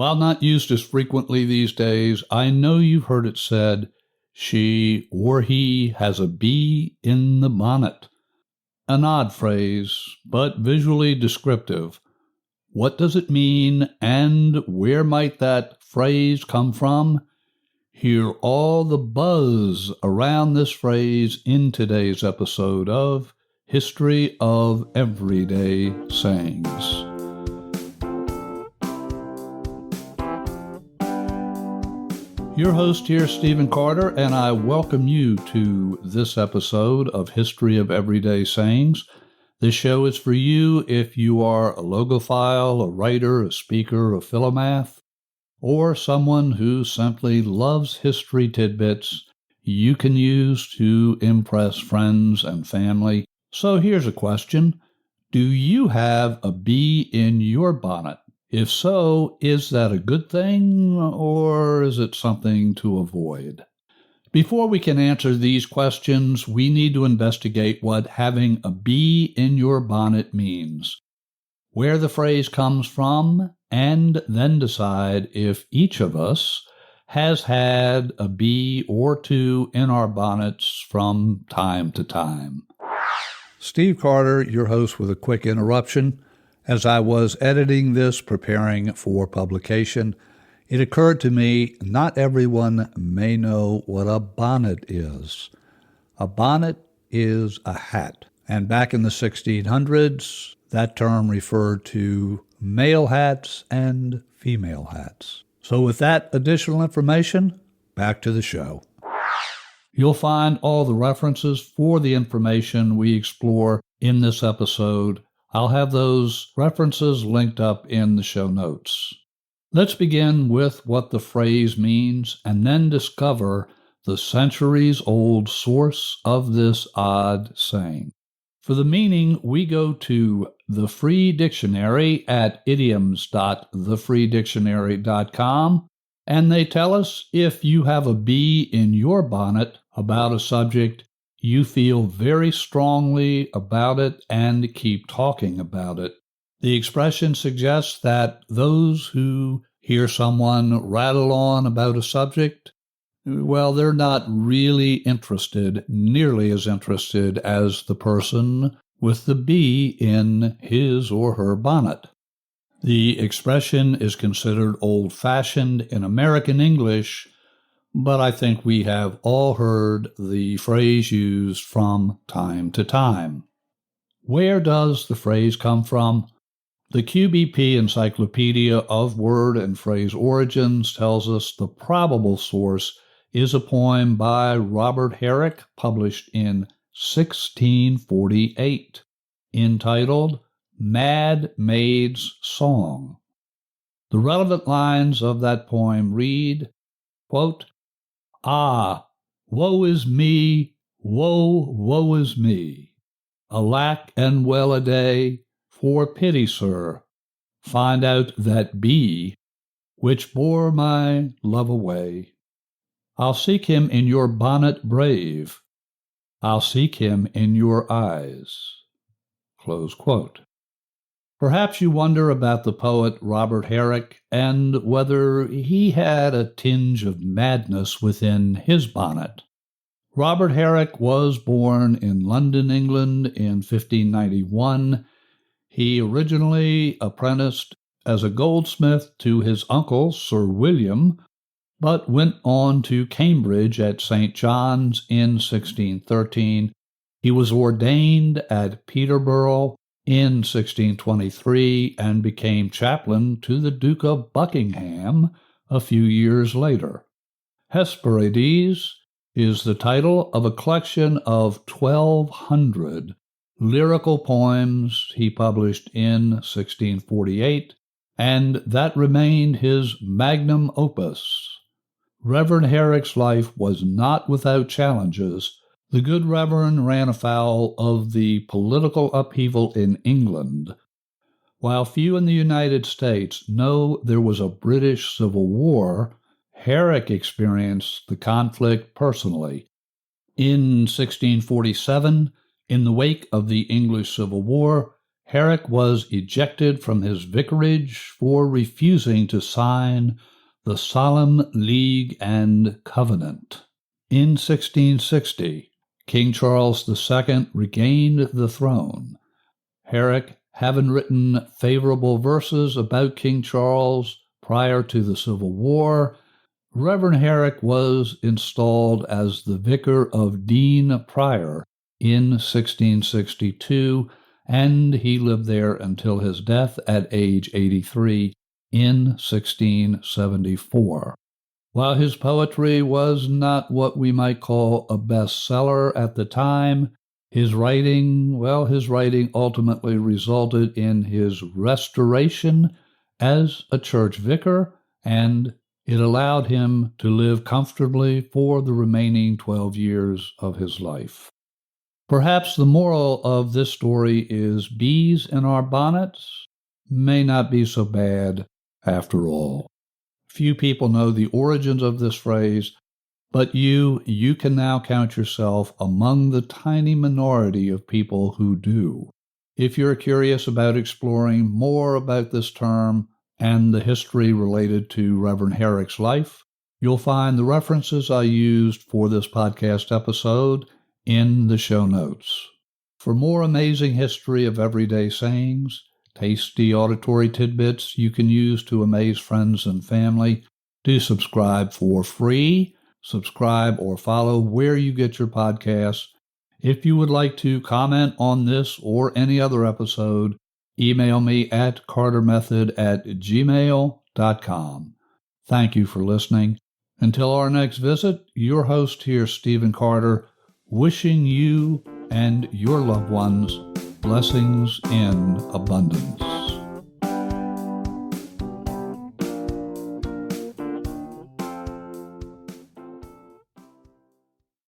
While not used as frequently these days, I know you've heard it said, she or he has a bee in the bonnet. An odd phrase, but visually descriptive. What does it mean, and where might that phrase come from? Hear all the buzz around this phrase in today's episode of History of Everyday Sayings. Your host here, Stephen Carter, and I welcome you to this episode of History of Everyday Sayings. This show is for you if you are a logophile, a writer, a speaker, a philomath, or someone who simply loves history tidbits you can use to impress friends and family. So here's a question. Do you have a bee in your bonnet? If so, is that a good thing, or is it something to avoid? Before we can answer these questions, we need to investigate what having a bee in your bonnet means, where the phrase comes from, and then decide if each of us has had a bee or two in our bonnets from time to time. Steve Carter, your host, with a quick interruption. As I was editing this, preparing for publication, it occurred to me not everyone may know what a bonnet is. A bonnet is a hat, and back in the 1600s, that term referred to male hats and female hats. So with that additional information, back to the show. You'll find all the references for the information we explore in this episode. I'll have those references linked up in the show notes. Let's begin with what the phrase means and then discover the centuries-old source of this odd saying. For the meaning, we go to the Free Dictionary at idioms.thefreedictionary.com, and they tell us if you have a bee in your bonnet about a subject, you feel very strongly about it and keep talking about it. The expression suggests that those who hear someone rattle on about a subject, well, they're not really interested, nearly as interested as the person with the bee in his or her bonnet. The expression is considered old-fashioned in American English, but I think we have all heard the phrase used from time to time. Where does the phrase come from? The QBP Encyclopedia of Word and Phrase Origins tells us the probable source is a poem by Robert Herrick published in 1648, entitled Mad Maid's Song. The relevant lines of that poem read, quote, "Ah, woe is me, woe is me. Alack and well a day, for pity, sir, find out that bee which bore my love away. I'll seek him in your bonnet brave, I'll seek him in your eyes." Close quote. Perhaps you wonder about the poet Robert Herrick and whether he had a tinge of madness within his bonnet. Robert Herrick was born in London, England in 1591. He originally apprenticed as a goldsmith to his uncle, Sir William, but went on to Cambridge at St. John's in 1613. He was ordained at Peterborough in 1623 and became chaplain to the Duke of Buckingham a few years later. Hesperides is the title of a collection of 1,200 lyrical poems he published in 1648, and that remained his magnum opus. Reverend Herrick's life was not without challenges. The good Reverend ran afoul of the political upheaval in England. While few in the United States know there was a British Civil War, Herrick experienced the conflict personally. In 1647, in the wake of the English Civil War, Herrick was ejected from his vicarage for refusing to sign the Solemn League and Covenant. In 1660, King Charles II regained the throne. Herrick, having written favorable verses about King Charles prior to the Civil War, Reverend Herrick was installed as the vicar of Dean Prior in 1662, and he lived there until his death at age 83 in 1674. While his poetry was not what we might call a bestseller at the time, his writing ultimately resulted in his restoration as a church vicar, and it allowed him to live comfortably for the remaining 12 years of his life. Perhaps the moral of this story is bees in our bonnets may not be so bad after all. Few people know the origins of this phrase, but you can now count yourself among the tiny minority of people who do. If you're curious about exploring more about this term and the history related to Reverend Herrick's life, you'll find the references I used for this podcast episode in the show notes. For more amazing history of everyday sayings, tasty auditory tidbits you can use to amaze friends and family, do subscribe for free. Subscribe or follow where you get your podcasts. If you would like to comment on this or any other episode, email me at cartermethod@gmail.com. Thank you for listening. Until our next visit, your host here, Stephen Carter, wishing you and your loved ones blessings in abundance.